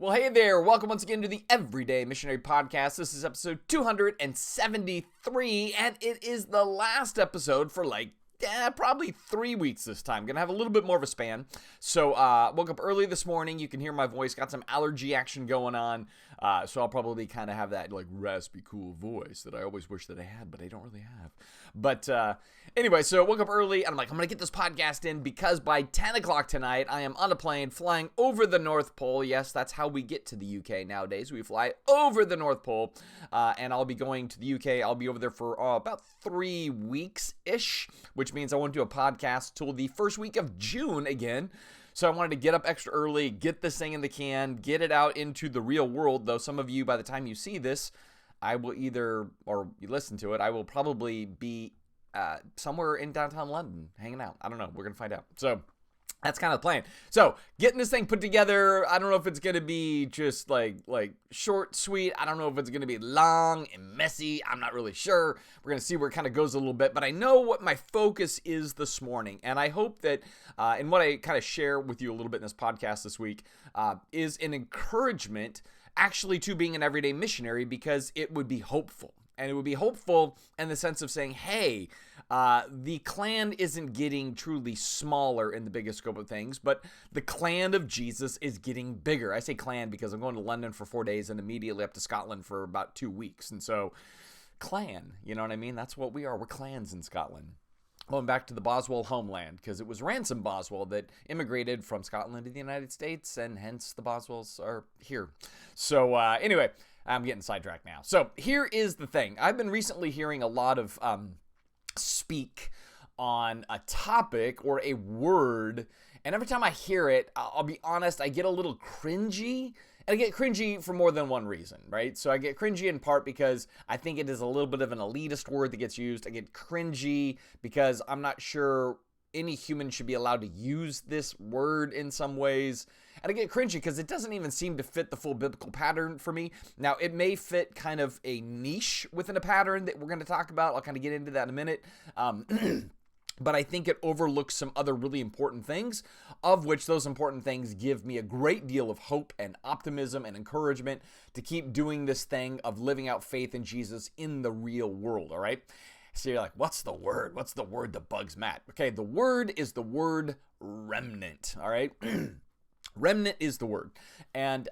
Well, hey there. Welcome once again to the Everyday Missionary Podcast. This is episode 273, and it is the last episode for probably 3 weeks this time. Gonna have a little bit more of a span. So, woke up early this morning. You can hear my voice. Got some allergy action going on. So I'll probably kind of have that raspy, cool voice that I always wish that I had, but I don't really have. But anyway, so woke up early, and I'm going to get this podcast in because by 10 o'clock tonight, I am on a plane flying over the North Pole. Yes, that's how we get to the UK nowadays. We fly over the North Pole, and I'll be going to the UK. I'll be over there for about 3 weeks-ish, which means I won't do a podcast till the first week of June again. So I wanted to get up extra early, get this thing in the can, get it out into the real world, though some of you, by the time you see this, I will or you listen to it, I will probably be somewhere in downtown London hanging out. I don't know. We're going to find out. So that's kind of the plan. So getting this thing put together, I don't know if it's going to be just like short, sweet. I don't know if it's going to be long and messy. I'm not really sure. We're going to see where it kind of goes a little bit. But I know what my focus is this morning. And I hope that, and what I kind of share with you a little bit in this podcast this week, is an encouragement actually to being an everyday missionary, because it would be hopeful. And it would be hopeful in the sense of saying, hey, the clan isn't getting truly smaller in the biggest scope of things, but the clan of Jesus is getting bigger. I say clan because I'm going to London for 4 days and immediately up to Scotland for about 2 weeks. And so clan, you know what I mean? That's what we are. We're clans in Scotland. Going back to the Boswell homeland, because it was Ransom Boswell that immigrated from Scotland to the United States, and hence the Boswells are here. So anyway, I'm getting sidetracked now. So here is the thing. I've been recently hearing a lot of speak on a topic or a word, and every time I hear it, I'll be honest, I get a little cringy. And I get cringy for more than one reason, right? So I get cringy in part because I think it is a little bit of an elitist word that gets used. I get cringy because I'm not sure any human should be allowed to use this word in some ways. And I get cringy because it doesn't even seem to fit the full biblical pattern for me. Now, it may fit kind of a niche within a pattern that we're going to talk about. I'll kind of get into that in a minute. But I think it overlooks some other really important things, of which those important things give me a great deal of hope and optimism and encouragement to keep doing this thing of living out faith in Jesus in the real world, all right? So you're like, what's the word? What's the word that bugs Matt? Okay, the word is the word remnant, all right? Remnant is the word. And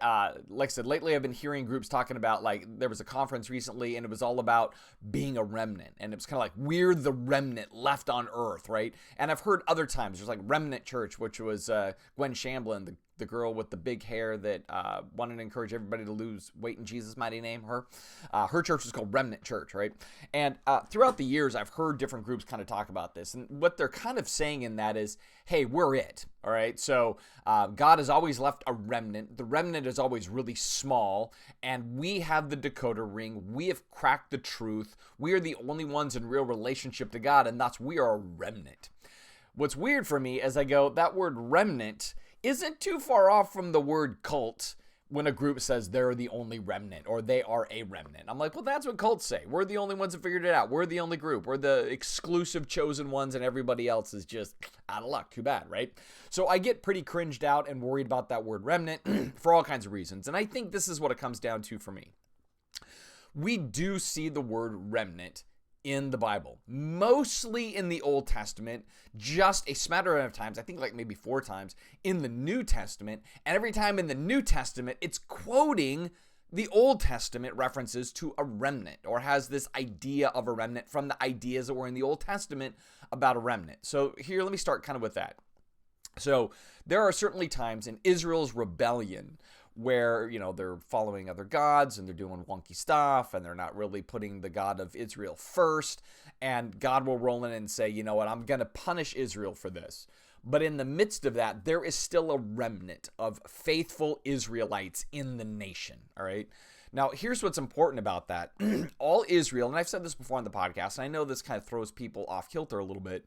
like I said, lately I've been hearing groups talking about, there was a conference recently and it was all about being a remnant. And it was kind of like, we're the remnant left on earth, right? And I've heard other times, there's Remnant Church, which was Gwen Shamblin, the girl with the big hair that wanted to encourage everybody to lose weight in Jesus' mighty name, her church was called Remnant Church, right? And throughout the years, I've heard different groups kind of talk about this. And what they're kind of saying in that is, hey, we're it, all right? So God has always left a remnant. The remnant is always really small, and we have the decoder ring. We have cracked the truth. We are the only ones in real relationship to God, and thus we are a remnant. What's weird for me is I go, that word remnant isn't too far off from the word cult when a group says they're the only remnant or they are a remnant. I'm like, well, that's what cults say. We're the only ones that figured it out. We're the only group. We're the exclusive chosen ones, and everybody else is just out of luck. Too bad, right? So I get pretty cringed out and worried about that word remnant for all kinds of reasons. And I think this is what it comes down to for me. We do see the word remnant in the Bible, mostly in the Old Testament, just a smattering of times, I think maybe 4 times in the New Testament, and every time in the New Testament, it's quoting the Old Testament references to a remnant, or has this idea of a remnant from the ideas that were in the Old Testament about a remnant. So here, let me start kind of with that. So there are certainly times in Israel's rebellion where, they're following other gods and they're doing wonky stuff and they're not really putting the God of Israel first. And God will roll in and say, you know what, I'm going to punish Israel for this. But in the midst of that, there is still a remnant of faithful Israelites in the nation, all right? Now, here's what's important about that. All Israel, and I've said this before on the podcast, and I know this kind of throws people off kilter a little bit,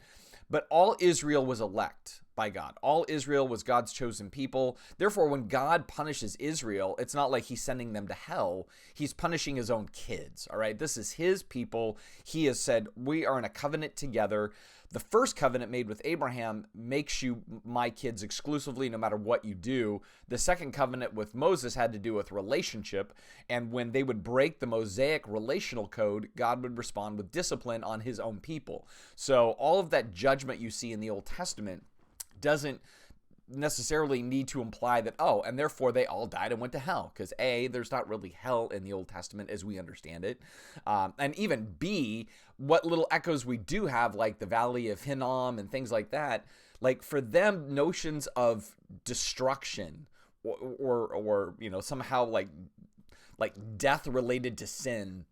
but all Israel was elect. by God. All Israel was God's chosen people. Therefore, when God punishes Israel, it's not like he's sending them to hell. He's punishing his own kids, all right? This is his people. He has said, we are in a covenant together. The first covenant made with Abraham makes you my kids exclusively no matter what you do. The second covenant with Moses had to do with relationship. And when they would break the Mosaic relational code, God would respond with discipline on his own people. So all of that judgment you see in the Old Testament doesn't necessarily need to imply that, oh, and therefore they all died and went to hell. Because A, there's not really hell in the Old Testament as we understand it. And even B, what little echoes we do have, like the Valley of Hinnom and things like that, like for them, notions of destruction or somehow like death related to sin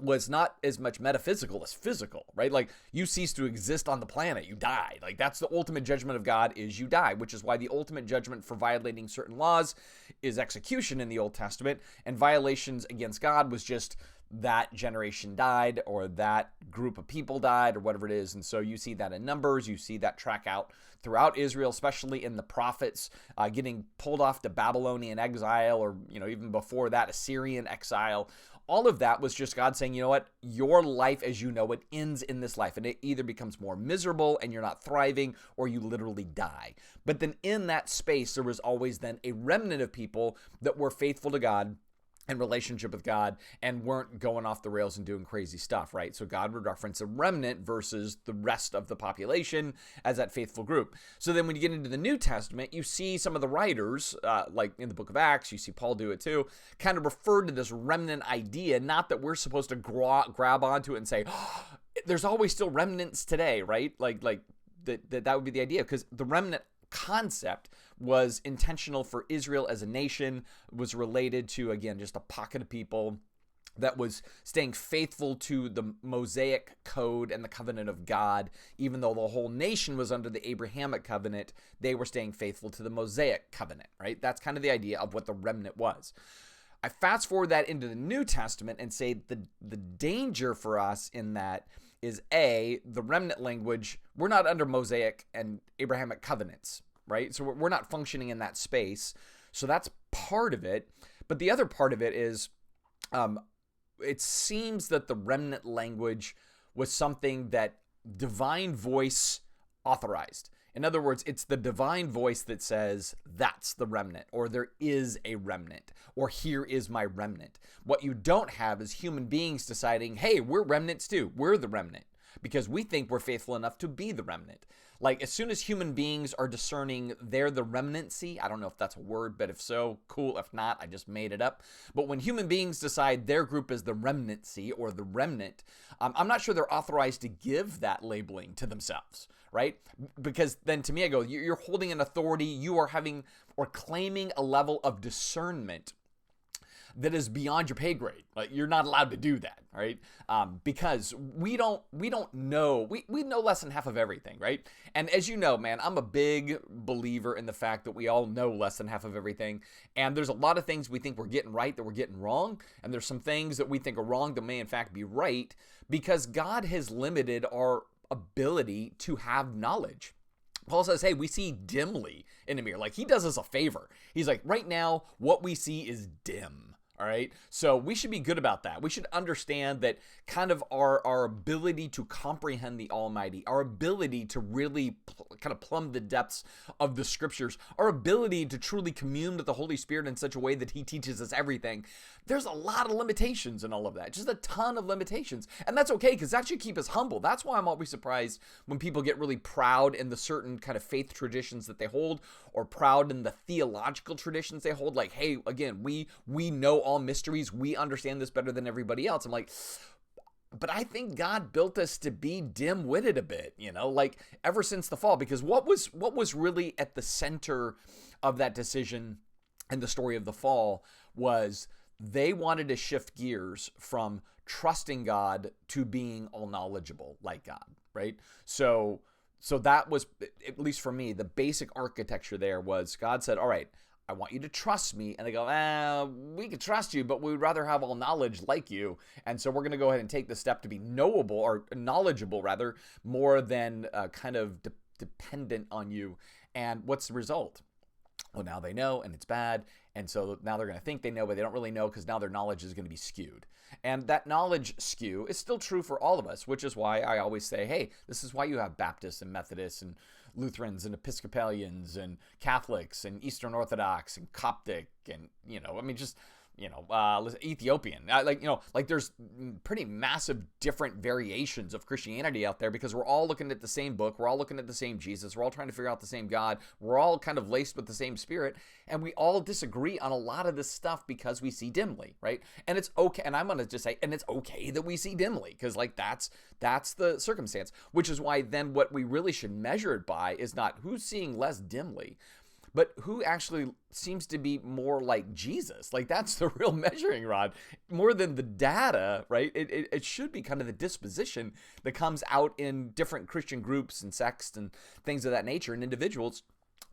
was not as much metaphysical as physical, right? Like you cease to exist on the planet, you die. Like that's the ultimate judgment of God, is you die, which is why the ultimate judgment for violating certain laws is execution in the Old Testament, and violations against God was just that generation died or that group of people died or whatever it is. And so you see that in Numbers, you see that track out throughout Israel, especially in the prophets getting pulled off to Babylonian exile, or even before that, Assyrian exile. All of that was just God saying, you know what, your life as you know it ends in this life, and it either becomes more miserable and you're not thriving, or you literally die. But then in that space, there was always then a remnant of people that were faithful to God in relationship with God and weren't going off the rails and doing crazy stuff, right? So God would reference a remnant versus the rest of the population as that faithful group. So then when you get into the New Testament, you see some of the writers, like in the book of Acts, you see Paul do it too, kind of refer to this remnant idea, not that we're supposed to grab onto it and say, oh, there's always still remnants today, right? Like that would be the idea, because the remnant concept was intentional for Israel as a nation, was related to, again, just a pocket of people that was staying faithful to the Mosaic code and the covenant of God. Even though the whole nation was under the Abrahamic covenant, they were staying faithful to the Mosaic covenant, right? That's kind of the idea of what the remnant was. I fast forward that into the New Testament and say the danger for us in that is A, the remnant language, we're not under Mosaic and Abrahamic covenants, right? So we're not functioning in that space. So that's part of it. But the other part of it is it seems that the remnant language was something that divine voice authorized. In other words, it's the divine voice that says, that's the remnant, or there is a remnant, or here is my remnant. What you don't have is human beings deciding, hey, we're remnants too. We're the remnant, because we think we're faithful enough to be the remnant. Like, as soon as human beings are discerning they're the remnancy, I don't know if that's a word, but if so, cool. If not, I just made it up. But when human beings decide their group is the remnancy or the remnant, I'm not sure they're authorized to give that labeling to themselves, right? Because then to me, I go, you're holding an authority, you are having or claiming a level of discernment that is beyond your pay grade. Like, you're not allowed to do that, right? Because we don't know, we know less than half of everything, right? And as you know, man, I'm a big believer in the fact that we all know less than half of everything. And there's a lot of things we think we're getting right that we're getting wrong. And there's some things that we think are wrong that may in fact be right, because God has limited our ability to have knowledge. Paul says, hey, we see dimly in a mirror. Like, he does us a favor. He's like, right now, what we see is dim. All right. So we should be good about that. We should understand that kind of our ability to comprehend the Almighty, our ability to really kind of plumb the depths of the scriptures, our ability to truly commune with the Holy Spirit in such a way that he teaches us everything. There's a lot of limitations in all of that, just a ton of limitations. And that's okay, because that should keep us humble. That's why I'm always surprised when people get really proud in the certain kind of faith traditions that they hold, or proud in the theological traditions they hold. Like, hey, again, we know all mysteries. We understand this better than everybody else. I'm like, but I think God built us to be dim-witted a bit, like ever since the fall, because what was really at the center of that decision and the story of the fall was they wanted to shift gears from trusting God to being all knowledgeable like God, right? So that was, at least for me, the basic architecture there was God said, all right, I want you to trust me. And they go, we could trust you, but we would rather have all knowledge like you. And so we're going to go ahead and take the step to be knowable, or knowledgeable rather, more than kind of dependent on you. And what's the result? Well, now they know, and it's bad. And so now they're going to think they know, but they don't really know, because now their knowledge is going to be skewed. And that knowledge skew is still true for all of us, which is why I always say, hey, this is why you have Baptists and Methodists and Lutherans and Episcopalians and Catholics and Eastern Orthodox and Coptic and, just Ethiopian. There's pretty massive different variations of Christianity out there, because we're all looking at the same book. We're all looking at the same Jesus. We're all trying to figure out the same God. We're all kind of laced with the same Spirit, and we all disagree on a lot of this stuff because we see dimly, right? And it's okay. And I'm going to just say, and it's okay that we see dimly, because that's the circumstance, which is why then what we really should measure it by is not who's seeing less dimly, but who actually seems to be more like Jesus. Like, that's the real measuring rod, more than the data, right? It should be kind of the disposition that comes out in different Christian groups and sects and things of that nature, and individuals,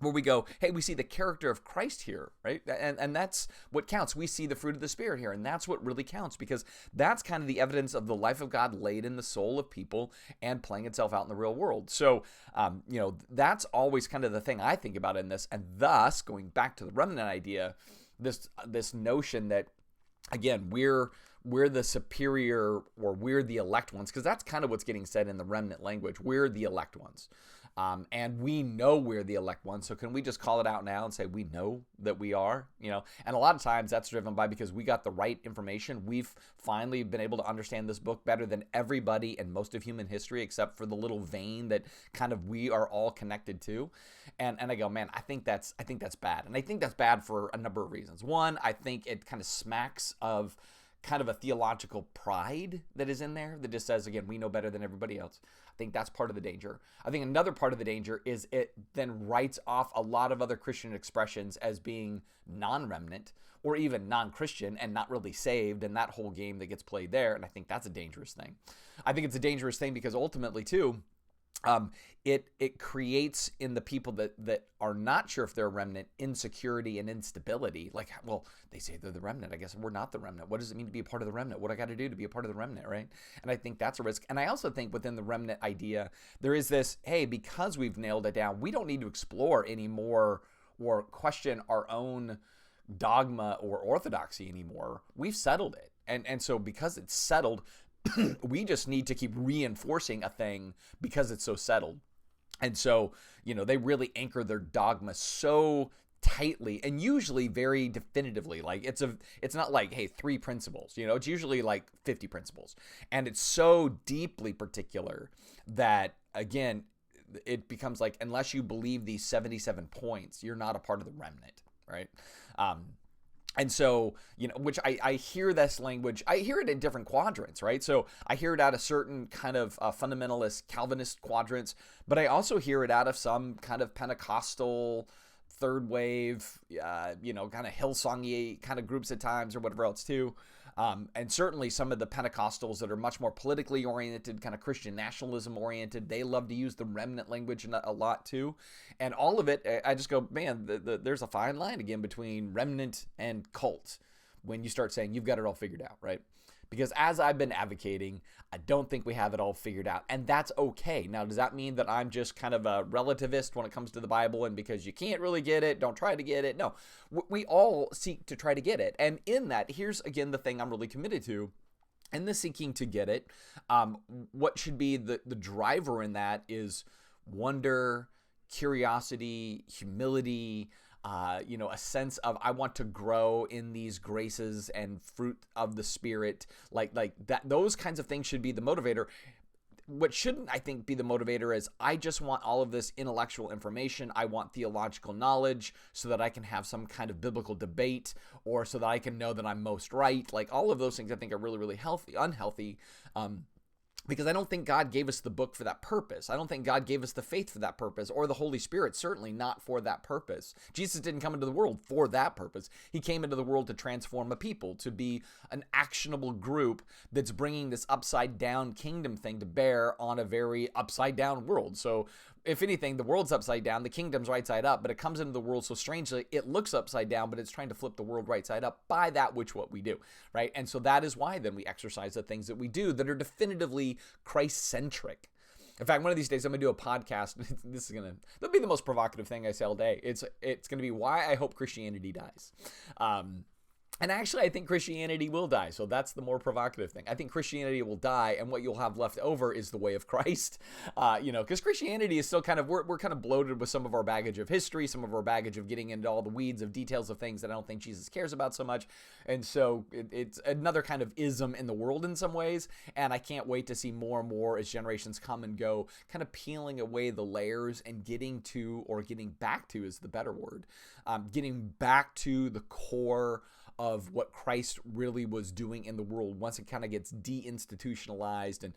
where we go, hey, we see the character of Christ here, right? And that's what counts. We see the fruit of the Spirit here, and that's what really counts, because that's kind of the evidence of the life of God laid in the soul of people and playing itself out in the real world. So, that's always kind of the thing I think about in this, and thus, going back to the remnant idea, this notion that, again, we're the superior, or we're the elect ones, because that's kind of what's getting said in the remnant language. We're the elect ones. And we know we're the elect ones. So can we just call it out now and say we know that we are, And a lot of times that's driven by because we got the right information. We've finally been able to understand this book better than everybody in most of human history, except for the little vein that kind of we are all connected to. And I go, man, I think that's bad. And I think that's bad for a number of reasons. One, I think it kind of smacks of kind of a theological pride that is in there that just says, again, we know better than everybody else. I think that's part of the danger. I think another part of the danger is it then writes off a lot of other Christian expressions as being non-remnant or even non-Christian and not really saved, and that whole game that gets played there. And I think that's a dangerous thing. I think it's a dangerous thing because ultimately, too, it creates in the people that are not sure if they're a remnant insecurity and instability. Like, well, they say they're the remnant. I guess we're not the remnant. What does it mean to be a part of the remnant? What I got to do to be a part of the remnant, right? And I think that's a risk. And I also think within the remnant idea, there is this, hey, because we've nailed it down, we don't need to explore anymore or question our own dogma or orthodoxy anymore. We've settled it. And so because it's settled, we just need to keep reinforcing a thing because it's so settled. And so, they really anchor their dogma so tightly and usually very definitively. Like it's not like, hey, 3 principles, it's usually like 50 principles. And it's so deeply particular that, again, it becomes like, unless you believe these 77 points, you're not a part of the remnant, right? And so, which I hear this language, I hear it in different quadrants, right? So I hear it out of certain kind of fundamentalist Calvinist quadrants, but I also hear it out of some kind of Pentecostal, third wave, kind of Hillsongy kind of groups at times or whatever else too. And certainly some of the Pentecostals that are much more politically oriented, kind of Christian nationalism oriented, they love to use the remnant language a lot too. And all of it, I just go, man, there's a fine line again between remnant and cult when you start saying you've got it all figured out, right? Because as I've been advocating, I don't think we have it all figured out. And that's okay. Now, does that mean that I'm just kind of a relativist when it comes to the Bible, and because you can't really get it, don't try to get it? No, we all seek to try to get it. And in that, here's again the thing I'm really committed to. In the seeking to get it, what should be the driver in that is wonder, curiosity, humility, a sense of I want to grow in these graces and fruit of the Spirit, like that. Those kinds of things should be the motivator. What shouldn't, I think, be the motivator is I just want all of this intellectual information. I want theological knowledge so that I can have some kind of biblical debate, or so that I can know that I'm most right. Like all of those things I think are really, really unhealthy. Because I don't think God gave us the book for that purpose. I don't think God gave us the faith for that purpose, or the Holy Spirit, certainly not for that purpose. Jesus didn't come into the world for that purpose. He came into the world to transform a people, to be an actionable group that's bringing this upside down kingdom thing to bear on a very upside down world. So if anything, the world's upside down, the kingdom's right side up, but it comes into the world so strangely, it looks upside down, but it's trying to flip the world right side up by that which what we do, right? And so that is why then we exercise the things that we do that are definitively Christ-centric. In fact, one of these days I'm going to do a podcast. That'll be the most provocative thing I say all day. It's going to be why I hope Christianity dies. And actually, I think Christianity will die. So that's the more provocative thing. I think Christianity will die, and what you'll have left over is the way of Christ. Because Christianity is still kind of, we're kind of bloated with some of our baggage of history, some of our baggage of getting into all the weeds of details of things that I don't think Jesus cares about so much. And so it's another kind of ism in the world in some ways. And I can't wait to see more and more as generations come and go, kind of peeling away the layers and getting back to is the better word, getting back to the core of what Christ really was doing in the world once it kind of gets deinstitutionalized.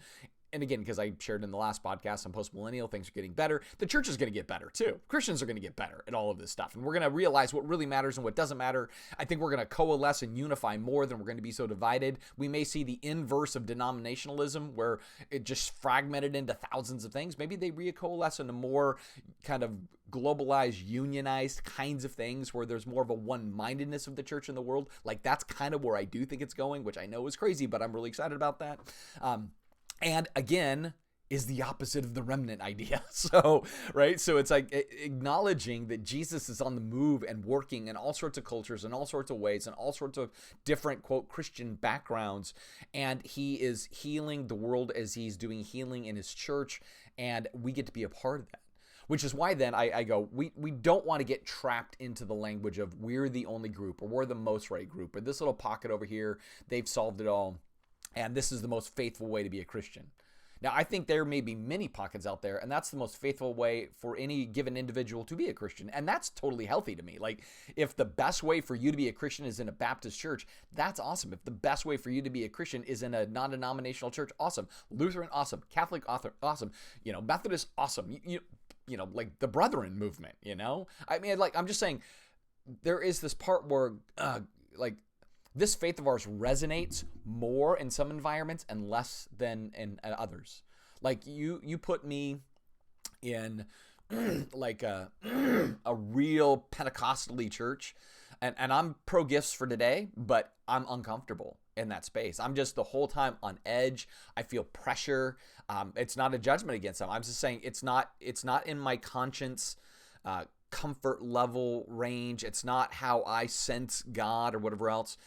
And again, because I shared in the last podcast on post-millennial, things are getting better. The church is going to get better too. Christians are going to get better at all of this stuff. And we're going to realize what really matters and what doesn't matter. I think we're going to coalesce and unify more than we're going to be so divided. We may see the inverse of denominationalism where it just fragmented into thousands of things. Maybe they recoalesce into more kind of globalized, unionized kinds of things where there's more of a one-mindedness of the church in the world. Like that's kind of where I do think it's going, which I know is crazy, but I'm really excited about that. And again, is the opposite of the remnant idea. So, right? So it's like acknowledging that Jesus is on the move and working in all sorts of cultures and all sorts of ways and all sorts of different, quote, Christian backgrounds. And he is healing the world as he's doing healing in his church. And we get to be a part of that. Which is why then I go, we don't want to get trapped into the language of we're the only group or we're the most right group or this little pocket over here, they've solved it all. And this is the most faithful way to be a Christian. Now, I think there may be many pockets out there, and that's the most faithful way for any given individual to be a Christian. And that's totally healthy to me. Like, if the best way for you to be a Christian is in a Baptist church, that's awesome. If the best way for you to be a Christian is in a non-denominational church, awesome. Lutheran, awesome. Catholic, awesome. Methodist, awesome. Like the Brethren movement, I mean, like, I'm just saying there is this part where, this faith of ours resonates more in some environments and less than in others. Like you put me in like a real Pentecostally church and I'm pro gifts for today, but I'm uncomfortable in that space. I'm just the whole time on edge. I feel pressure. It's not a judgment against them. I'm just saying it's not in my conscience, comfort level range. It's not how I sense God or whatever else.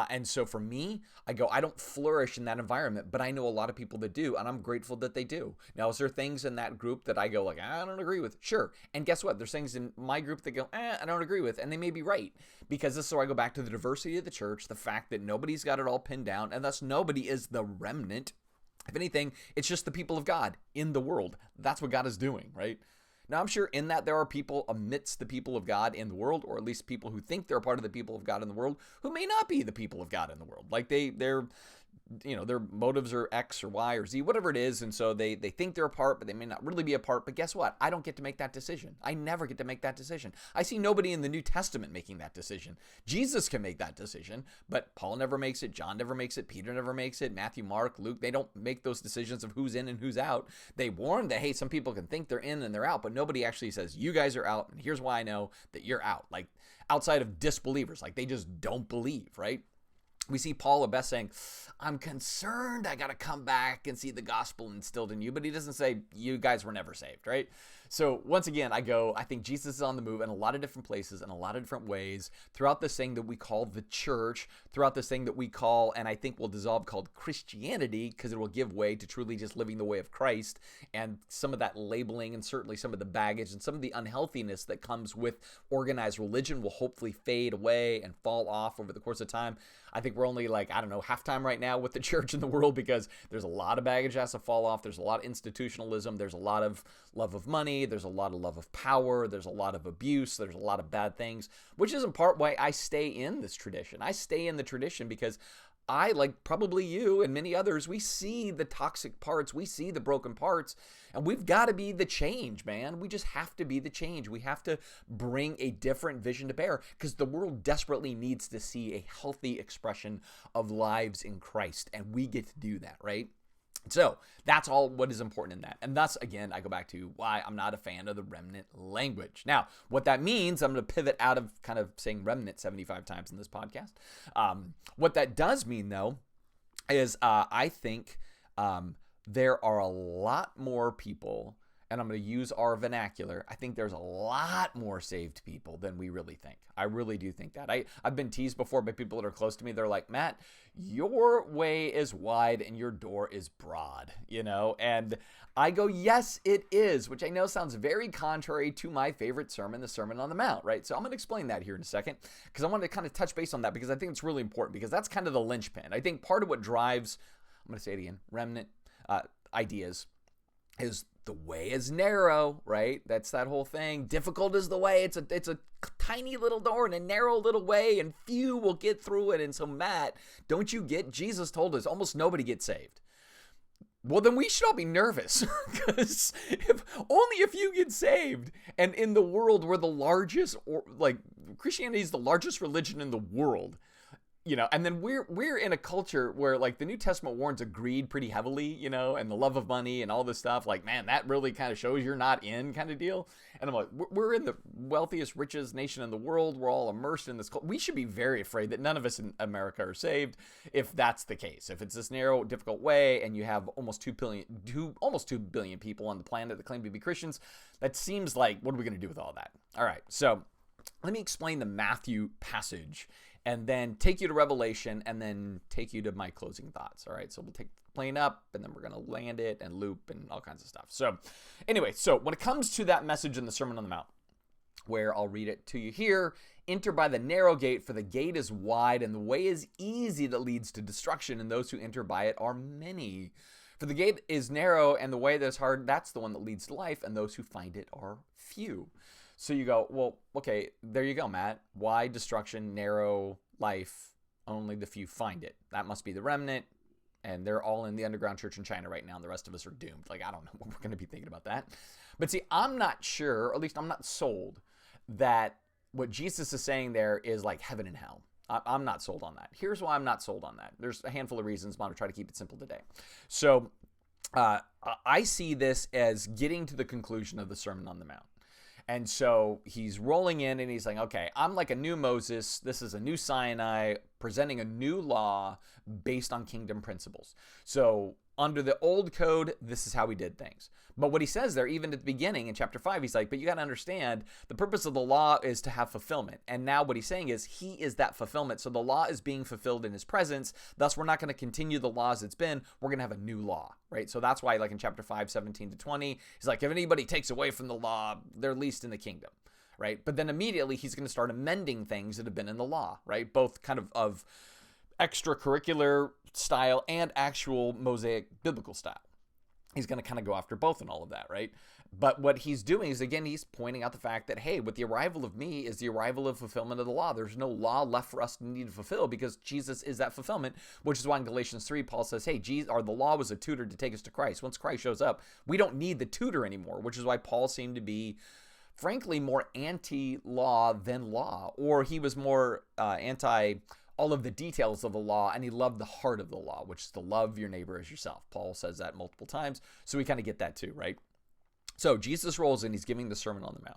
And so for me, I don't flourish in that environment, but I know a lot of people that do, and I'm grateful that they do. Now, is there things in that group that I go like, I don't agree with? Sure. And guess what? There's things in my group that go, I don't agree with, and they may be right. Because this is where I go back to the diversity of the church, the fact that nobody's got it all pinned down, and thus nobody is the remnant. If anything, it's just the people of God in the world. That's what God is doing, right? Now, I'm sure in that there are people amidst the people of God in the world, or at least people who think they're a part of the people of God in the world, who may not be the people of God in the world. Like their motives are X or Y or Z, whatever it is. And so they think they're a part, but they may not really be a part. But guess what? I don't get to make that decision. I never get to make that decision. I see nobody in the New Testament making that decision. Jesus can make that decision, but Paul never makes it. John never makes it. Peter never makes it. Matthew, Mark, Luke, they don't make those decisions of who's in and who's out. They warn that, hey, some people can think they're in and they're out, but nobody actually says, you guys are out. And here's why I know that you're out. Like outside of disbelievers, like they just don't believe, right? We see Paul at best saying, I'm concerned I got to come back and see the gospel instilled in you. But he doesn't say, you guys were never saved, right? So once again, I think Jesus is on the move in a lot of different places, in a lot of different ways, throughout this thing that we call the church, throughout this thing that we call, and I think will dissolve, called Christianity, because it will give way to truly just living the way of Christ. And some of that labeling and certainly some of the baggage and some of the unhealthiness that comes with organized religion will hopefully fade away and fall off over the course of time. I think we're only halftime right now with the church in the world because there's a lot of baggage that has to fall off. There's a lot of institutionalism. There's a lot of love of money. There's a lot of love of power. There's a lot of abuse. There's a lot of bad things, which is in part why I stay in this tradition. I stay in the tradition because I, like probably you and many others, we see the toxic parts, we see the broken parts, and we've got to be the change, man. We just have to be the change. We have to bring a different vision to bear because the world desperately needs to see a healthy expression of lives in Christ, and we get to do that, right? So that's all what is important in that. And thus, again, I go back to why I'm not a fan of the remnant language. Now, what that means, I'm going to pivot out of kind of saying remnant 75 times in this podcast. What that does mean, though, is I think there are a lot more people, and I'm going to use our vernacular, I think there's a lot more saved people than we really think. I really do think that. I've been teased before by people that are close to me. They're like, Matt, your way is wide and your door is broad, And I go, yes, it is, which I know sounds very contrary to my favorite sermon, the Sermon on the Mount, right? So I'm going to explain that here in a second because I want to kind of touch base on that because I think it's really important because that's kind of the linchpin. I think part of what drives, I'm going to say it again, remnant ideas is the way is narrow, right? That's that whole thing. Difficult is the way. It's a tiny little door and a narrow little way, and few will get through it. And so, Matt, don't you get? Jesus told us almost nobody gets saved. Well, then we should all be nervous because only if you get saved, and in the world we're the largest, or like Christianity is the largest religion in the world. And then we're in a culture where like the New Testament warns of greed pretty heavily, and the love of money and all this stuff. Like, man, that really kind of shows you're not in kind of deal. And I'm like, we're in the wealthiest, richest nation in the world. We're all immersed in this. We should be very afraid that none of us in America are saved if that's the case. If it's this narrow, difficult way, and you have almost 2 billion people on the planet that claim to be Christians, that seems like, what are we going to do with all that? All right, so let me explain the Matthew passage and then take you to Revelation, and then take you to my closing thoughts. All right, so we'll take the plane up, and then we're going to land it and loop and all kinds of stuff. So anyway, so when it comes to that message in the Sermon on the Mount, where I'll read it to you here, enter by the narrow gate, for the gate is wide, and the way is easy that leads to destruction, and those who enter by it are many. For the gate is narrow, and the way that is hard, that's the one that leads to life, and those who find it are few. So you go, well, okay, there you go, Matt. Why destruction, narrow life, only the few find it? That must be the remnant, and they're all in the underground church in China right now, and the rest of us are doomed. Like, I don't know what we're going to be thinking about that. But see, I'm not sure, or at least I'm not sold, that what Jesus is saying there is like heaven and hell. I'm not sold on that. Here's why I'm not sold on that. There's a handful of reasons, but I'm going to try to keep it simple today. So I see this as getting to the conclusion of the Sermon on the Mount. And so he's rolling in and he's like, okay, I'm like a new Moses. This is a new Sinai presenting a new law based on kingdom principles. So under the old code, this is how we did things. But what he says there, even at the beginning in chapter 5, he's like, but you got to understand the purpose of the law is to have fulfillment. And now what he's saying is he is that fulfillment. So the law is being fulfilled in his presence. Thus, we're not going to continue the law as it's been. We're going to have a new law, right? So that's why like in chapter 5, 17 to 20, he's like, if anybody takes away from the law, they're least in the kingdom, right? But then immediately he's going to start amending things that have been in the law, right? Both kind of extracurricular style and actual Mosaic biblical style. He's going to kind of go after both and all of that, right? But what he's doing is, again, he's pointing out the fact that, hey, with the arrival of me is the arrival of fulfillment of the law. There's no law left for us to need to fulfill because Jesus is that fulfillment, which is why in Galatians 3, Paul says, hey, the law was a tutor to take us to Christ. Once Christ shows up, we don't need the tutor anymore, which is why Paul seemed to be, frankly, more anti-law than law, or he was more anti all of the details of the law, and he loved the heart of the law, which is to love your neighbor as yourself. Paul says that multiple times, so we kind of get that too, right? So Jesus rolls in, he's giving the Sermon on the Mount,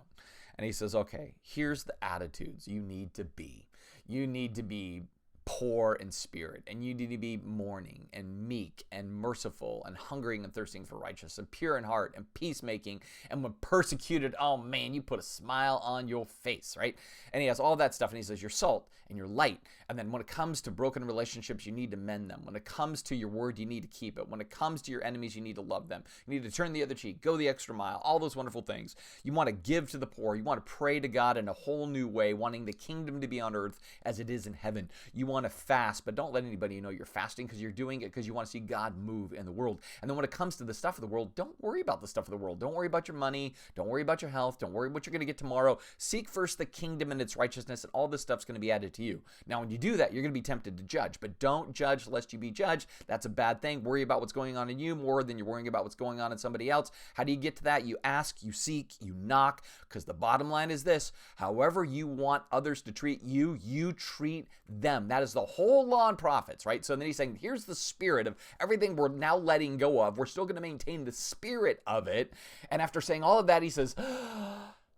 and he says, okay, here's the attitudes you need to be. You need to be poor in spirit, and you need to be mourning and meek and merciful and hungering and thirsting for righteousness and pure in heart and peacemaking, and when persecuted, oh man, you put a smile on your face, right? And he has all that stuff, and he says you're salt and you're light, and then when it comes to broken relationships, you need to mend them. When it comes to your word, you need to keep it. When it comes to your enemies, you need to love them. You need to turn the other cheek, go the extra mile, all those wonderful things. You want to give to the poor. You want to pray to God in a whole new way, wanting the kingdom to be on earth as it is in heaven. You want to fast, but don't let anybody know you're fasting, because you're doing it because you want to see God move in the world. And then when it comes to the stuff of the world, don't worry about the stuff of the world. Don't worry about your money. Don't worry about your health. Don't worry what you're going to get tomorrow. Seek first the kingdom and its righteousness, and all this stuff's going to be added to you. Now, when you do that, you're going to be tempted to judge, but don't judge lest you be judged. That's a bad thing. Worry about what's going on in you more than you're worrying about what's going on in somebody else. How do you get to that? You ask, you seek, you knock, because the bottom line is this: however you want others to treat you, you treat them. That is the whole law and prophets, right? So then he's saying, here's the spirit of everything we're now letting go of. We're still going to maintain the spirit of it. And after saying all of that, he says,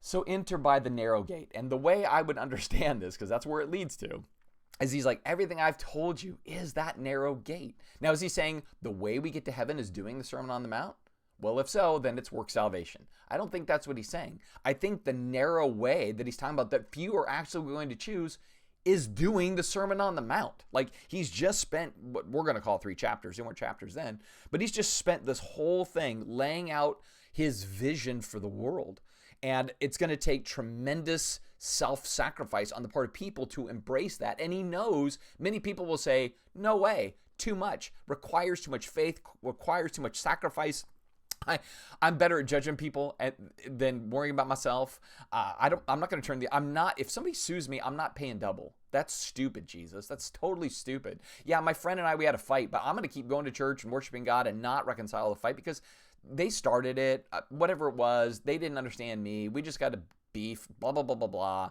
so enter by the narrow gate. And the way I would understand this, because that's where it leads to, is he's like, everything I've told you is that narrow gate. Now, is he saying the way we get to heaven is doing the Sermon on the Mount? Well, if so, then it's work salvation. I don't think that's what he's saying. I think the narrow way that he's talking about that few are actually going to choose is doing the Sermon on the Mount. Like, he's just spent what we're going to call 3 chapters. There weren't chapters then, but he's just spent this whole thing laying out his vision for the world. And it's going to take tremendous self-sacrifice on the part of people to embrace that. And he knows many people will say, no way, too much, requires too much faith, requires too much sacrifice. I'm better at judging people than worrying about myself. I'm not going to if somebody sues me, I'm not paying double. That's stupid, Jesus. That's totally stupid. Yeah, my friend and I, we had a fight, but I'm going to keep going to church and worshiping God and not reconcile the fight because they started it, whatever it was. They didn't understand me. We just got to beef, blah, blah, blah, blah, blah.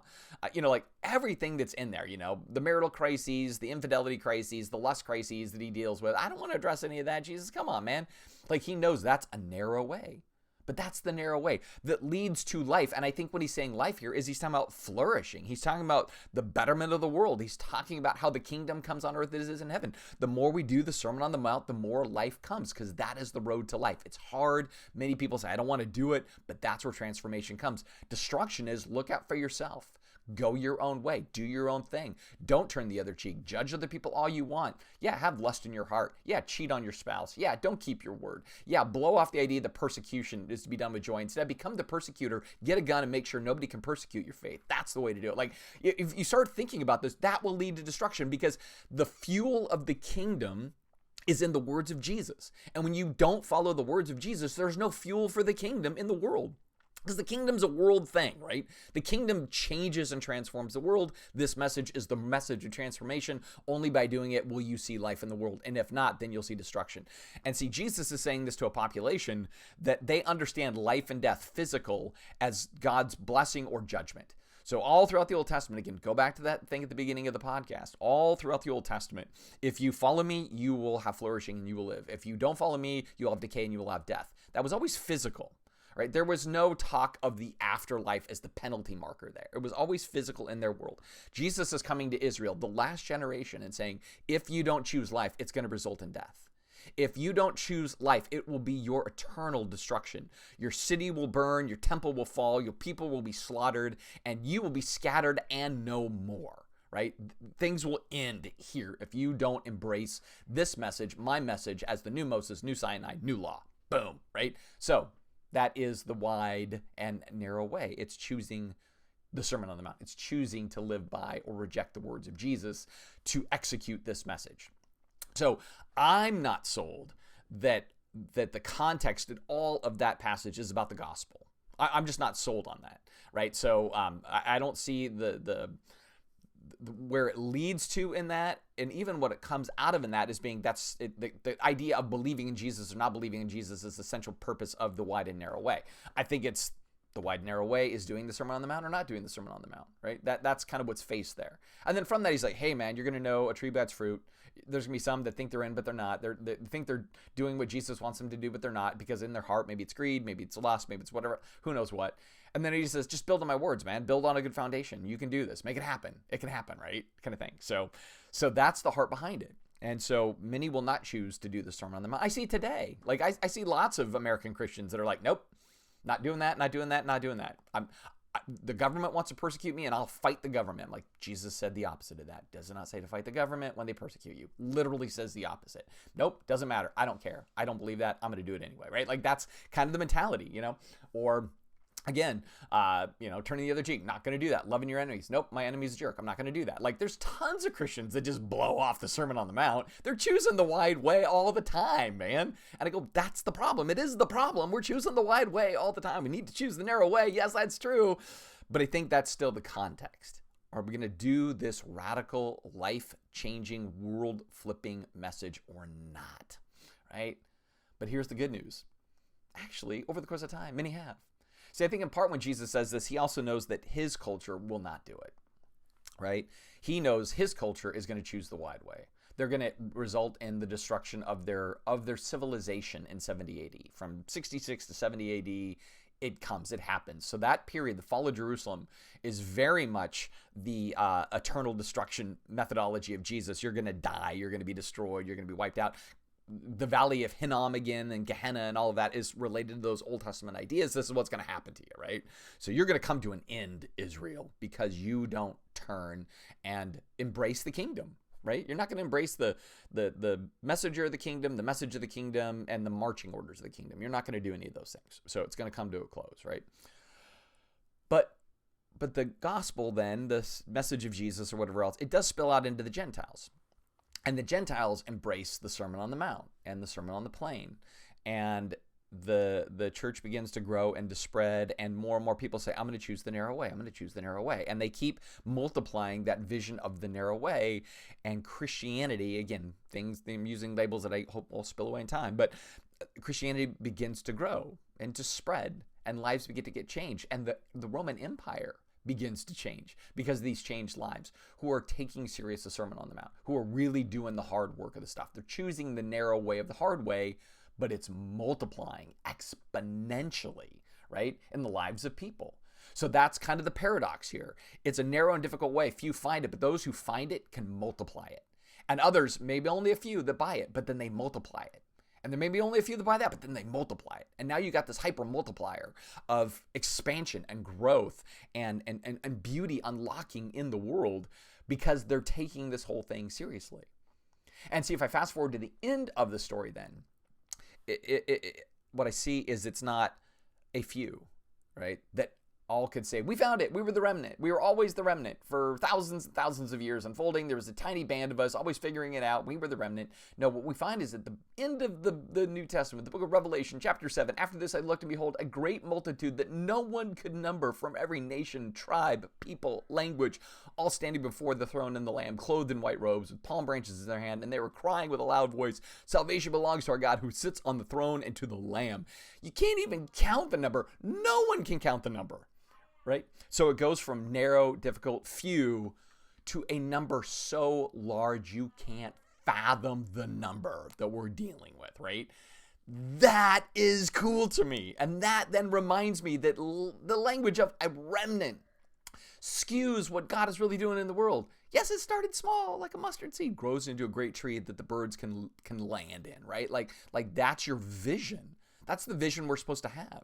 Like everything that's in there, the marital crises, the infidelity crises, the lust crises that he deals with. I don't want to address any of that, Jesus. Come on, man. Like, he knows that's a narrow way. But that's the narrow way that leads to life. And I think when he's saying life here is he's talking about flourishing. He's talking about the betterment of the world. He's talking about how the kingdom comes on earth as it is in heaven. The more we do the Sermon on the Mount, the more life comes, because that is the road to life. It's hard. Many people say, I don't want to do it, but that's where transformation comes. Destruction is look out for yourself. Go your own way. Do your own thing. Don't turn the other cheek. Judge other people all you want. Yeah, have lust in your heart. Yeah, cheat on your spouse. Yeah, don't keep your word. Yeah, blow off the idea that persecution is to be done with joy. Instead, become the persecutor. Get a gun and make sure nobody can persecute your faith. That's the way to do it. Like, if you start thinking about this, that will lead to destruction, because the fuel of the kingdom is in the words of Jesus. And when you don't follow the words of Jesus, there's no fuel for the kingdom in the world. Because the kingdom's a world thing, right? The kingdom changes and transforms the world. This message is the message of transformation. Only by doing it will you see life in the world. And if not, then you'll see destruction. And see, Jesus is saying this to a population that they understand life and death, physical, as God's blessing or judgment. So all throughout the Old Testament, again, go back to that thing at the beginning of the podcast, all throughout the Old Testament, if you follow me, you will have flourishing and you will live. If you don't follow me, you'll have decay and you will have death. That was always physical. Right? There was no talk of the afterlife as the penalty marker there. It was always physical in their world. Jesus is coming to Israel, the last generation, and saying, if you don't choose life, it's going to result in death. If you don't choose life, it will be your eternal destruction. Your city will burn, your temple will fall, your people will be slaughtered, and you will be scattered and no more. Right? Things will end here if you don't embrace this message, my message, as the new Moses, new Sinai, new law. Boom. Right? So, that is the wide and narrow way. It's choosing the Sermon on the Mount. It's choosing to live by or reject the words of Jesus to execute this message. So I'm not sold that the context in all of that passage is about the gospel. I'm just not sold on that, right? So I don't see the where it leads to in that, and even what it comes out of in that is being the idea of believing in Jesus or not believing in Jesus is the central purpose of the wide and narrow way. I think it's the wide and narrow way is doing the Sermon on the Mount or not doing the Sermon on the Mount, right? That's kind of what's faced there. And then from that, he's like, hey man, you're going to know a tree by its fruit. There's going to be some that think they're in, but they're not. They think they're doing what Jesus wants them to do, but they're not, because in their heart, maybe it's greed, maybe it's lust, maybe it's whatever, who knows what. And then he says, just build on my words, man. Build on a good foundation. You can do this. Make it happen. It can happen, right? Kind of thing. So that's the heart behind it. And so many will not choose to do the Sermon on the Mount. I see today, like I see lots of American Christians that are like, nope, not doing that, not doing that, not doing that. The government wants to persecute me and I'll fight the government. Like Jesus said the opposite of that. Does not say to fight the government when they persecute you. Literally says the opposite. Nope, doesn't matter. I don't care. I don't believe that. I'm going to do it anyway, right? Like that's kind of the mentality, Or again, turning the other cheek, not going to do that. Loving your enemies. Nope, my enemy's a jerk. I'm not going to do that. Like there's tons of Christians that just blow off the Sermon on the Mount. They're choosing the wide way all the time, man. And I go, that's the problem. It is the problem. We're choosing the wide way all the time. We need to choose the narrow way. Yes, that's true. But I think that's still the context. Are we going to do this radical, life-changing, world-flipping message or not? Right? But here's the good news. Actually, over the course of time, many have. See, I think in part when Jesus says this, he also knows that his culture will not do it, right? He knows his culture is going to choose the wide way. They're going to result in the destruction of their civilization in 70 AD. From 66 to 70 AD it comes, it happens. So that period, the fall of Jerusalem, is very much the eternal destruction methodology of Jesus. You're going to die, you're going to be destroyed, you're going to be wiped out. The valley of Hinnom again and Gehenna and all of that is related to those Old Testament ideas. This is what's going to happen to you, right? So you're going to come to an end, Israel, because you don't turn and embrace the kingdom, right? You're not going to embrace the messenger of the kingdom, the message of the kingdom, and the marching orders of the kingdom. You're not going to do any of those things. So it's going to come to a close, right? But the gospel then, the message of Jesus or whatever else, it does spill out into the Gentiles. And the Gentiles embrace the Sermon on the Mount and the Sermon on the Plain. And the church begins to grow and to spread, and more people say, I'm going to choose the narrow way. I'm going to choose the narrow way. And they keep multiplying that vision of the narrow way. And Christianity, again, I'm using labels that I hope will spill away in time, but Christianity begins to grow and to spread, and lives begin to get changed. And the Roman Empire begins to change because of these changed lives who are taking serious the Sermon on the Mount, who are really doing the hard work of the stuff. They're choosing the narrow way of the hard way, but it's multiplying exponentially, right, in the lives of people. So that's kind of the paradox here. It's a narrow and difficult way. Few find it, but those who find it can multiply it. And others, maybe only a few that buy it, but then they multiply it. And there may be only a few that buy that, but then they multiply it. And now you got this hyper multiplier of expansion and growth and beauty unlocking in the world because they're taking this whole thing seriously. And see, if I fast forward to the end of the story then, what I see is it's not a few, right, that all could say, we found it, we were the remnant, we were always the remnant for thousands and thousands of years unfolding. There was a tiny band of us always figuring it out, we were the remnant. No, what we find is at the end of the New Testament, the book of Revelation, chapter 7, after this I looked and behold a great multitude that no one could number from every nation, tribe, people, language, all standing before the throne and the Lamb, clothed in white robes with palm branches in their hand, and they were crying with a loud voice, salvation belongs to our God who sits on the throne and to the Lamb. You can't even count the number. No one can count the number. Right? So it goes from narrow, difficult, few to a number so large you can't fathom the number that we're dealing with, right? That is cool to me. And that then reminds me that the language of a remnant skews what God is really doing in the world. Yes, it started small, like a mustard seed, grows into a great tree that the birds can land in, right? Like that's your vision. That's the vision we're supposed to have.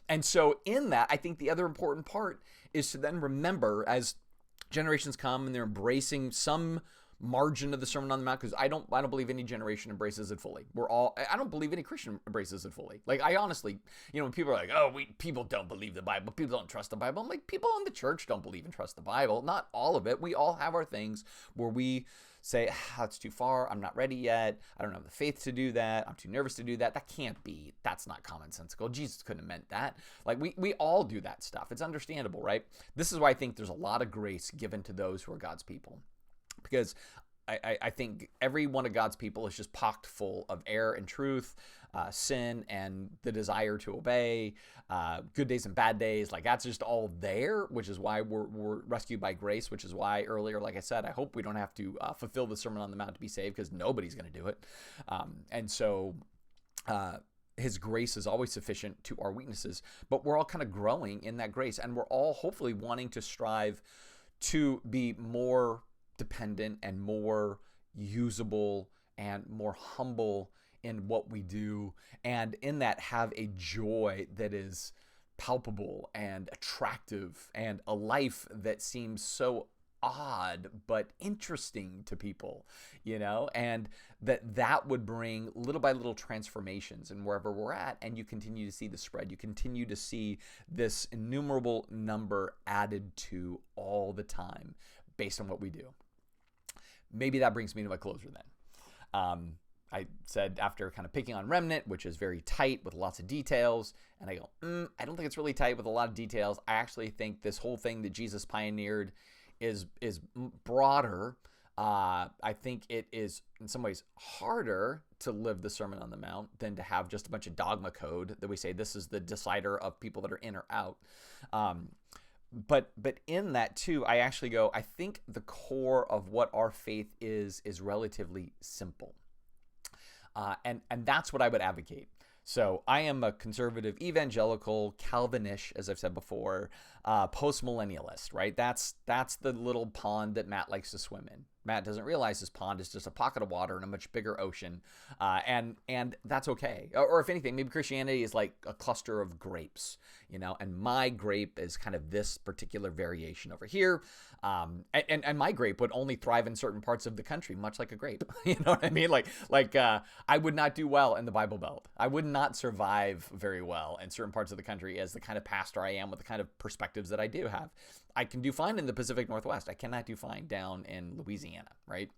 And so in that, I think the other important part is to then remember as generations come and they're embracing some margin of the Sermon on the Mount, because I don't believe any generation embraces it fully. I don't believe any Christian embraces it fully. Like I honestly, when people are like, oh, people don't believe the Bible, people don't trust the Bible. I'm like, people in the church don't believe and trust the Bible. Not all of it. We all have our things where we say, that's too far, I'm not ready yet, I don't have the faith to do that, I'm too nervous to do that. That can't be, that's not commonsensical. Jesus couldn't have meant that. Like we all do that stuff. It's understandable, right? This is why I think there's a lot of grace given to those who are God's people. Because I think every one of God's people is just pocked full of error and truth, sin and the desire to obey, good days and bad days. Like that's just all there, which is why we're rescued by grace, which is why earlier, like I said, I hope we don't have to fulfill the Sermon on the Mount to be saved, because nobody's going to do it. And so his grace is always sufficient to our weaknesses, but we're all kind of growing in that grace, and we're all hopefully wanting to strive to be more dependent and more usable and more humble in what we do, and in that have a joy that is palpable and attractive, and a life that seems so odd but interesting to people, and that would bring little by little transformations in wherever we're at, and you continue to see the spread. You continue to see this innumerable number added to all the time based on what we do. Maybe that brings me to my closer then. I said after kind of picking on Remnant, which is very tight with lots of details, and I go, I don't think it's really tight with a lot of details. I actually think this whole thing that Jesus pioneered is broader. I think it is in some ways harder to live the Sermon on the Mount than to have just a bunch of dogma code that we say this is the decider of people that are in or out. But in that too, I actually go, I think the core of what our faith is relatively simple. And that's what I would advocate. So I am a conservative, evangelical, Calvinish, as I've said before, post-millennialist, right? That's the little pond that Matt likes to swim in. Matt doesn't realize this pond is just a pocket of water in a much bigger ocean, and that's okay. Or if anything, maybe Christianity is like a cluster of grapes, and my grape is kind of this particular variation over here. And my grape would only thrive in certain parts of the country, much like a grape. You know what I mean? Like I would not do well in the Bible Belt. I would not survive very well in certain parts of the country as the kind of pastor I am with the kind of perspectives that I do have. I can do fine in the Pacific Northwest. I cannot do fine down in Louisiana, right?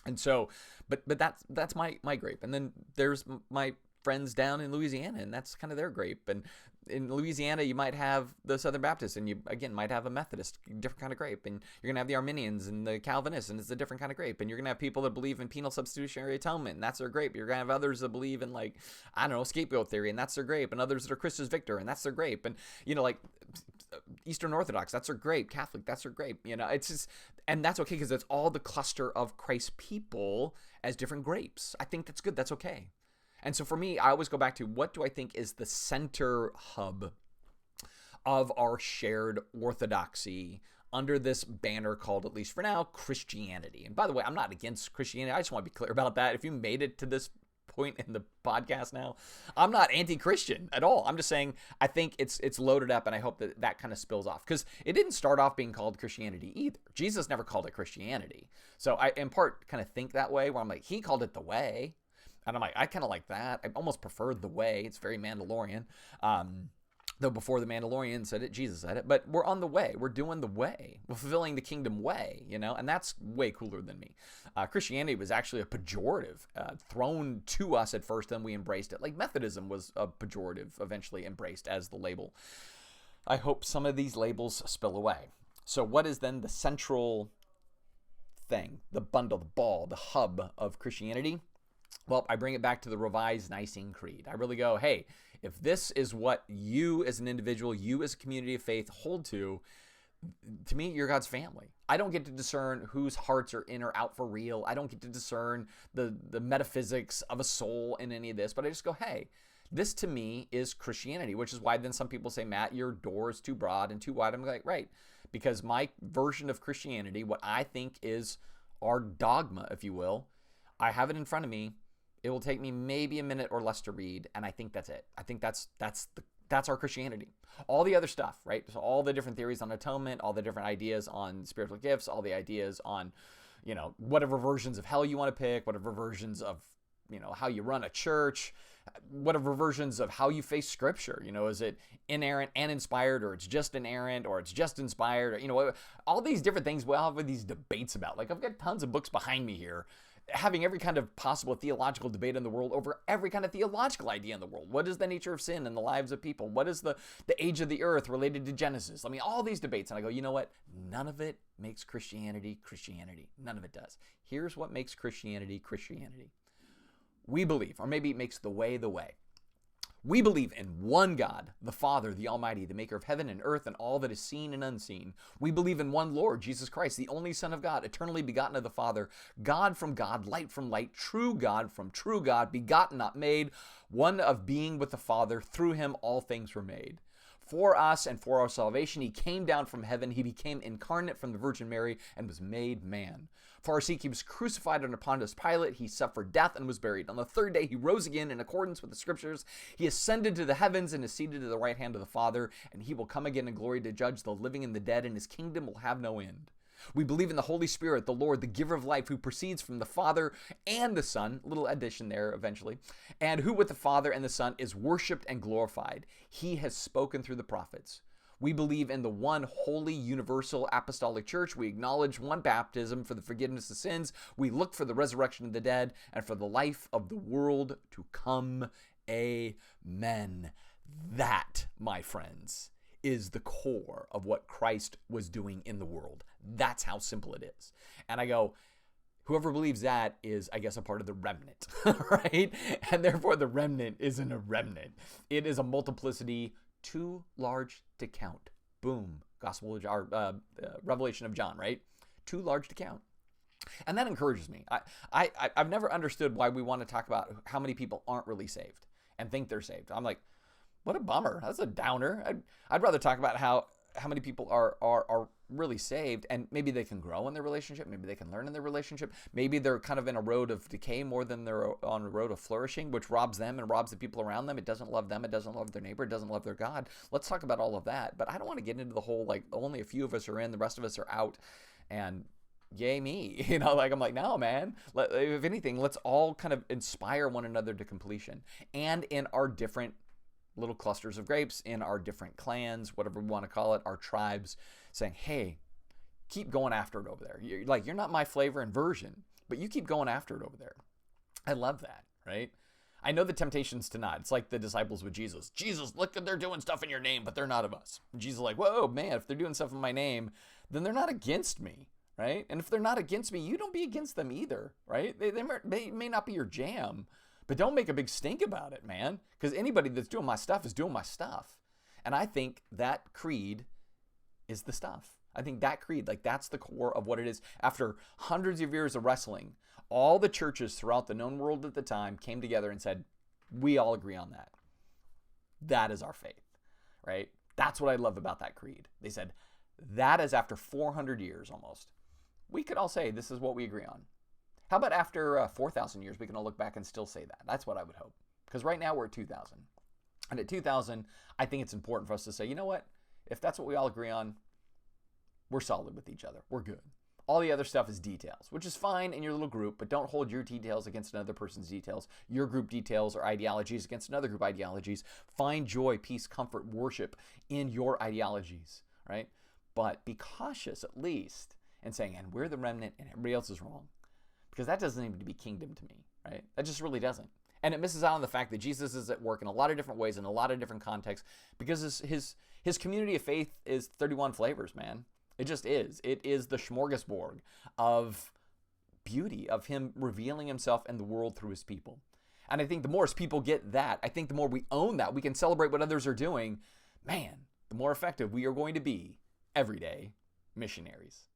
And so, but that's my grape. And then there's my friends down in Louisiana, and that's kind of their grape. And in Louisiana, you might have the Southern Baptists, and you, again, might have a Methodist, different kind of grape. And you're going to have the Arminians and the Calvinists, and it's a different kind of grape. And you're going to have people that believe in penal substitutionary atonement, and that's their grape. You're going to have others that believe in, like, I don't know, scapegoat theory, and that's their grape. And others that are Christus Victor, and that's their grape. And, like Eastern Orthodox, that's their grape. Catholic, that's their grape. It's just, and that's okay because it's all the cluster of Christ's people as different grapes. I think that's good. That's okay. And so for me, I always go back to what do I think is the center hub of our shared orthodoxy under this banner called, at least for now, Christianity. And by the way, I'm not against Christianity. I just want to be clear about that. If you made it to this point in the podcast now, I'm not anti-Christian at all. I'm just saying I think it's loaded up, and I hope that kind of spills off, because it didn't start off being called Christianity either. Jesus never called it Christianity. So I, in part, kind of think that way, where I'm like, he called it the way. And I'm like, I kind of like that. I almost preferred the way. It's very Mandalorian. Though before the Mandalorian said it, Jesus said it. But we're on the way. We're doing the way. We're fulfilling the kingdom way, and that's way cooler than me. Christianity was actually a pejorative thrown to us at first, then we embraced it. Like Methodism was a pejorative, eventually embraced as the label. I hope some of these labels spill away. So what is then the central thing, the bundle, the ball, the hub of Christianity? Well, I bring it back to the Revised Nicene Creed. I really go, hey, if this is what you as an individual, you as a community of faith hold to me, you're God's family. I don't get to discern whose hearts are in or out for real. I don't get to discern the metaphysics of a soul in any of this, but I just go, hey, this to me is Christianity, which is why then some people say, Matt, your door is too broad and too wide. I'm like, right, because my version of Christianity, what I think is our dogma, if you will, I have it in front of me. It will take me maybe a minute or less to read, and I think that's it. I think that's our Christianity. All the other stuff, right? So all the different theories on atonement, all the different ideas on spiritual gifts, all the ideas on, whatever versions of hell you want to pick, whatever versions of, how you run a church, whatever versions of how you face Scripture. Is it inerrant and inspired, or it's just inerrant, or it's just inspired, or, all these different things we'll have these debates about. Like, I've got tons of books behind me here having every kind of possible theological debate in the world over every kind of theological idea in the world. What is the nature of sin in the lives of people? What is the age of the earth related to Genesis? I mean, all these debates. And I go, you know what? None of it makes Christianity Christianity. None of it does. Here's what makes Christianity Christianity. We believe, or maybe it makes the way. We believe in one God, the Father, the Almighty, the maker of heaven and earth and all that is seen and unseen. We believe in one Lord, Jesus Christ, the only Son of God, eternally begotten of the Father, God from God, light from light, true God from true God, begotten, not made, one of being with the Father. Through him all things were made. For us and for our salvation, he came down from heaven. He became incarnate from the Virgin Mary and was made man. For our sake, he was crucified under Pontius Pilate. He suffered death and was buried. On the third day, he rose again in accordance with the Scriptures. He ascended to the heavens and is seated at the right hand of the Father. And he will come again in glory to judge the living and the dead, and his kingdom will have no end. We believe in the Holy Spirit, the Lord, the giver of life, who proceeds from the Father and the Son, little addition there eventually, and who with the Father and the Son is worshiped and glorified. He has spoken through the prophets. We believe in the one holy, universal, apostolic church. We acknowledge one baptism for the forgiveness of sins. We look for the resurrection of the dead and for the life of the world to come. Amen. That, my friends, is the core of what Christ was doing in the world. That's how simple it is. And I go, whoever believes that is, I guess, a part of the remnant, right? And therefore, the remnant isn't a remnant. It is a multiplicity too large to count. Boom. Revelation of John, right? Too large to count. And that encourages me. I've never understood why we want to talk about how many people aren't really saved. and think they're saved. I'm like, what a bummer. That's a downer. I'd rather talk about how many people are really saved, and maybe they can grow in their relationship. Maybe they can learn in their relationship. Maybe they're kind of in a road of decay more than they're on a road of flourishing, which robs them and robs the people around them. It doesn't love them. It doesn't love their neighbor. It doesn't love their God. Let's talk about all of that. But I don't want to get into the whole, like, only a few of us are in, the rest of us are out, and yay me. Like, I'm like, no, man. If anything, let's all kind of inspire one another to completion. And in our different little clusters of grapes, in our different clans, whatever we want to call it, our tribes, saying, hey, keep going after it over there. You're not my flavor and version, but you keep going after it over there. I love that, right? I know the temptations to not. It's like the disciples with Jesus. Jesus, look, they're doing stuff in your name, but they're not of us. And Jesus is like, whoa, man, if they're doing stuff in my name, then they're not against me, right? And if they're not against me, you don't be against them either, right? They may not be your jam, but don't make a big stink about it, man, because anybody that's doing my stuff is doing my stuff. And I think that creed is the stuff. I think that creed, like, that's the core of what it is. After hundreds of years of wrestling, all the churches throughout the known world at the time came together and said, we all agree on that. That is our faith, right? That's what I love about that creed. They said, that is after 400 years almost. We could all say this is what we agree on. How about after 4,000 years, we can all look back and still say that? That's what I would hope. Because right now we're at 2,000. And at 2,000, I think it's important for us to say, you know what? If that's what we all agree on, we're solid with each other. We're good. All the other stuff is details, which is fine in your little group, but don't hold your details against another person's details, your group details or ideologies against another group ideologies. Find joy, peace, comfort, worship in your ideologies, right? But be cautious at least in saying, and we're the remnant and everybody else is wrong. Because that doesn't need to be kingdom to me, right? That just really doesn't. And it misses out on the fact that Jesus is at work in a lot of different ways, in a lot of different contexts, because his community of faith is 31 flavors, man. It just is. It is the smorgasbord of beauty, of him revealing himself and the world through his people. And I think the more as people get that, I think the more we own that, we can celebrate what others are doing, man, the more effective we are going to be everyday missionaries.